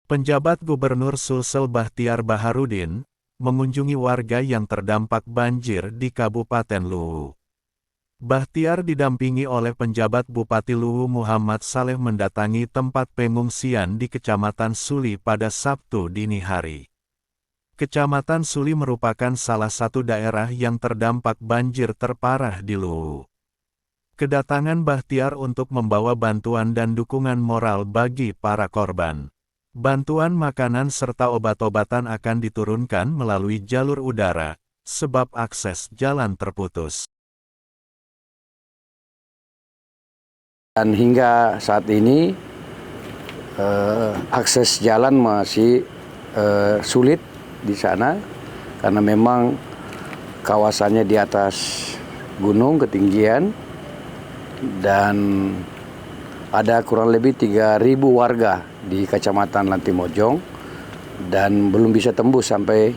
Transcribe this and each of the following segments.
Penjabat Gubernur Sulsel Bachtiar Baharudin, mengunjungi warga yang terdampak banjir di Kabupaten Luwu. Bachtiar didampingi oleh penjabat Bupati Luwu Muhammad Saleh mendatangi tempat pengungsian di Kecamatan Suli pada Sabtu dini hari. Kecamatan Suli merupakan salah satu daerah yang terdampak banjir terparah di Luwu. Kedatangan Bachtiar untuk membawa bantuan dan dukungan moral bagi para korban. Bantuan makanan serta obat-obatan akan diturunkan melalui jalur udara, sebab akses jalan terputus. Dan hingga saat ini, akses jalan masih sulit di sana, karena memang kawasannya di atas gunung ketinggian, dan ada kurang lebih 3.000 warga di Kecamatan Lantimojong dan belum bisa tembus sampai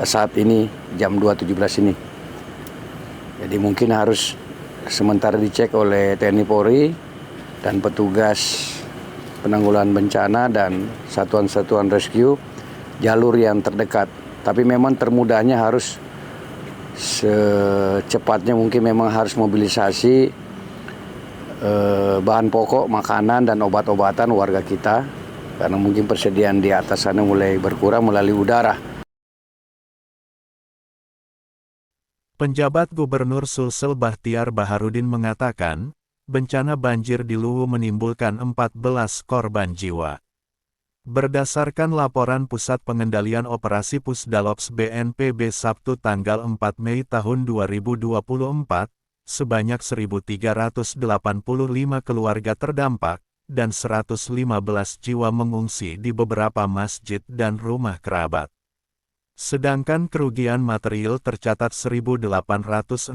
saat ini jam 2.17 ini. Jadi mungkin harus sementara dicek oleh TNI Polri dan petugas penanggulangan bencana dan satuan-satuan rescue jalur yang terdekat. Tapi memang termudahnya harus secepatnya mungkin memang harus mobilisasi bahan pokok, makanan, dan obat-obatan warga kita, karena mungkin persediaan di atas sana mulai berkurang melalui udara. Penjabat Gubernur Sulsel Bachtiar Baharudin mengatakan, bencana banjir di Luwu menimbulkan 14 korban jiwa. Berdasarkan laporan Pusat Pengendalian Operasi Pusdalops BNPB Sabtu tanggal 4 Mei tahun 2024, sebanyak 1.385 keluarga terdampak, dan 115 jiwa mengungsi di beberapa masjid dan rumah kerabat. Sedangkan kerugian material tercatat 1.867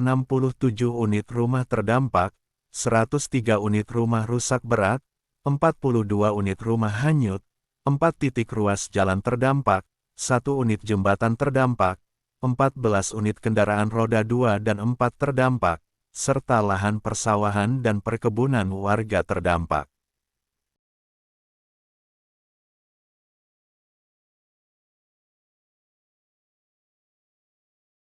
unit rumah terdampak, 103 unit rumah rusak berat, 42 unit rumah hanyut, 4 titik ruas jalan terdampak, 1 unit jembatan terdampak, 14 unit kendaraan roda 2 dan 4 terdampak, serta lahan persawahan dan perkebunan warga terdampak.